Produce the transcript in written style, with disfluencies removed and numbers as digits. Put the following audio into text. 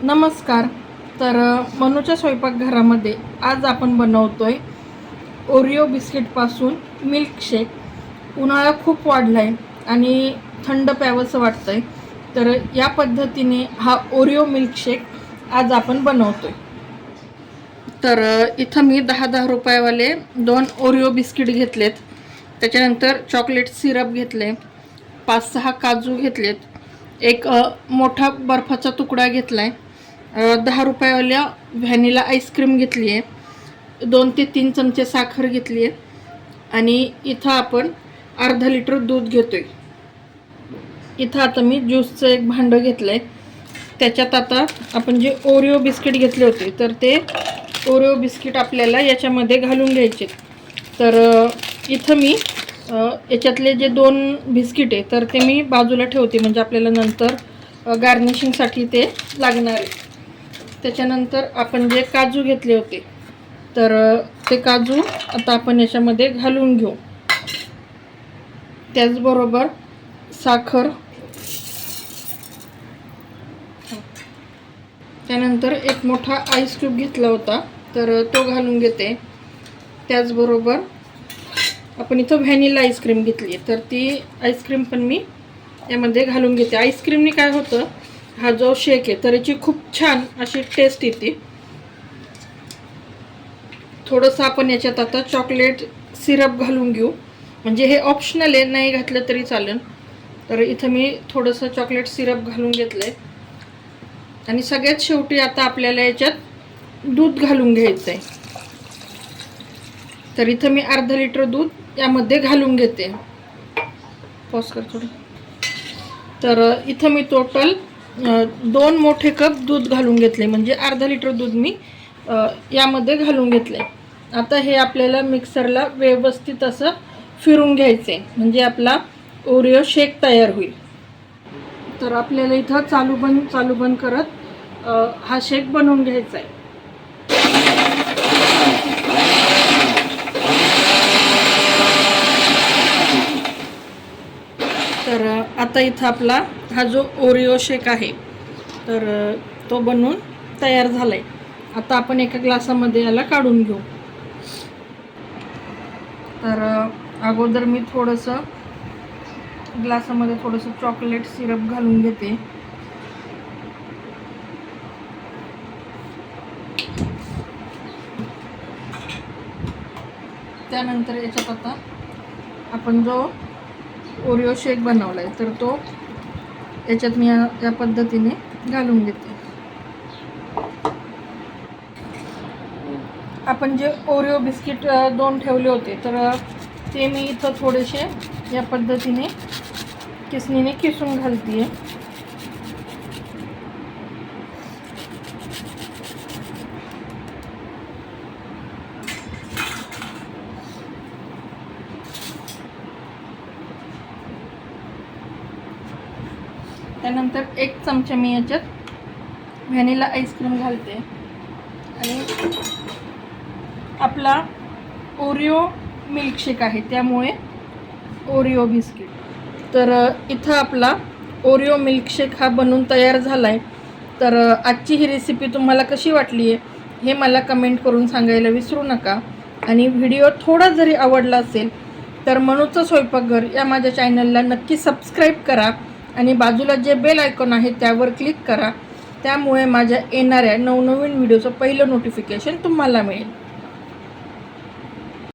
नमस्कार. तर मनूच्या स्वयंपाकघरामध्ये आज आपण बनवतोय ओरिओ बिस्किटपासून मिल्कशेक. उन्हाळा खूप वाढला आहे आणि थंड प्यावंसं वाटतंय, तर या पद्धतीने हा ओरिओ मिल्कशेक आज आपण बनवतोय. तर इथं मी 10-10 रुपयावाले 2 ओरिओ बिस्किट घेतलेत. त्याच्यानंतर चॉकलेट सिरप घेतले, 5-6 काजू घेतलेत, एक मोठा बर्फाचा तुकडा घेतलाय, 10 रुपयावाल्या व्हॅनिला आईस्क्रीम घेतली आहे, 2 ते 3 चमचे साखर घेतली आहे आणि इथं आपण अर्धा लिटर दूध घेतोय. इथं आता मी ज्यूसचं एक भांडं घेतलं आहे. त्याच्यात आता आपण जे ओरिओ बिस्किट घेतले होते तर ते ओरिओ बिस्किट आपल्याला याच्यामध्ये घालून घ्यायचे. तर इथं मी याच्यातले जे 2 बिस्किट आहे तर ते मी बाजूला ठेवते, म्हणजे आपल्याला नंतर गार्निशिंगसाठी ते लागणार आहे. त्याच्यानंतर आपण जे काजू घेतले होते तर ते काजू आता आपण याच्यामध्ये घालून घेऊ. त्याचबरोबर साखर, त्यानंतर एक मोठा आईस क्यूब घेतला होता तर तो घालून घेते. त्याचबरोबर आपण इथं व्हॅनिला आईस्क्रीम घेतली आहे तर ती आईस्क्रीम पण मी यामध्ये घालून घेते. आईस्क्रीमने काय होतं, हा जो शेक आहे तर याची खूप छान अशी टेस्ट येते. थोडंसं आपण याच्यात आता चॉकलेट सिरप घालून घेऊ, म्हणजे हे ऑप्शनल आहे, नाही घातलं तरी चालेल. तर इथं मी थोडंसं चॉकलेट सिरप घालून घेतलं आहे आणि सगळ्यात शेवटी आता आपल्याला याच्यात दूध घालून घ्यायचं आहे. तर इथं मी अर्धा लिटर दूध यामध्ये घालून घेते. पॉज कर थोडं. तर इथं मी टोटल 2 मोठे कप दूध घालून घेतले, म्हणजे अर्धा लिटर दूध मी यामध्ये घालून घेतले. आता हे आपल्याला मिक्सरला व्यवस्थित असं फिरून घ्यायचे, म्हणजे आपला ओरिओ शेक तयार होईल. तर आपल्याला इथं चालू बंद करत हा शेक बनवून घ्यायचा आहे. तर आता इथं आपला हा जो ओरिओ शेक आहे तर तो बनवून तयार झाला आहे. आता आपण एका ग्लासामध्ये याला काढून घेऊ. तर अगोदर मी थोडंसं ग्लासामध्ये थोडंसं चॉकलेट सिरप घालून घेते. त्यानंतर याच्यात आता आपण जो ओरिओ शेक बनवला आहे तर तो याच्यात मी या पद्धतीने घालून घेते. आपण जे ओरिओ बिस्किट 2 ठेवले होते तर ते मी इथं थोडेसे या पद्धतीने किसणीने किसून घालते. त्यानंतर 1 चमचा मी याच्यात व्हॅनिला आईस्क्रीम घालते आणि आपला ओरिओ मिल्कशेक आहे त्यामुळे ओरिओ बिस्किट. तर इथं आपला ओरिओ मिल्कशेक हा बनवून तयार झाला आहे. तर आजची ही रेसिपी तुम्हाला कशी वाटली आहे हे मला कमेंट करून सांगायला विसरू नका. आणि व्हिडिओ थोडा जरी आवडला असेल तर मनूचं स्वयंपाकघर या माझ्या चॅनलला नक्की सबस्क्राईब करा आणि बाजूला जे बेल आयकॉन आहे त्यावर क्लिक करा. त्यामुळे माझ्या येणाऱ्या नवनवीन व्हिडिओचं पहिलं नोटिफिकेशन तुम्हाला मिळेल.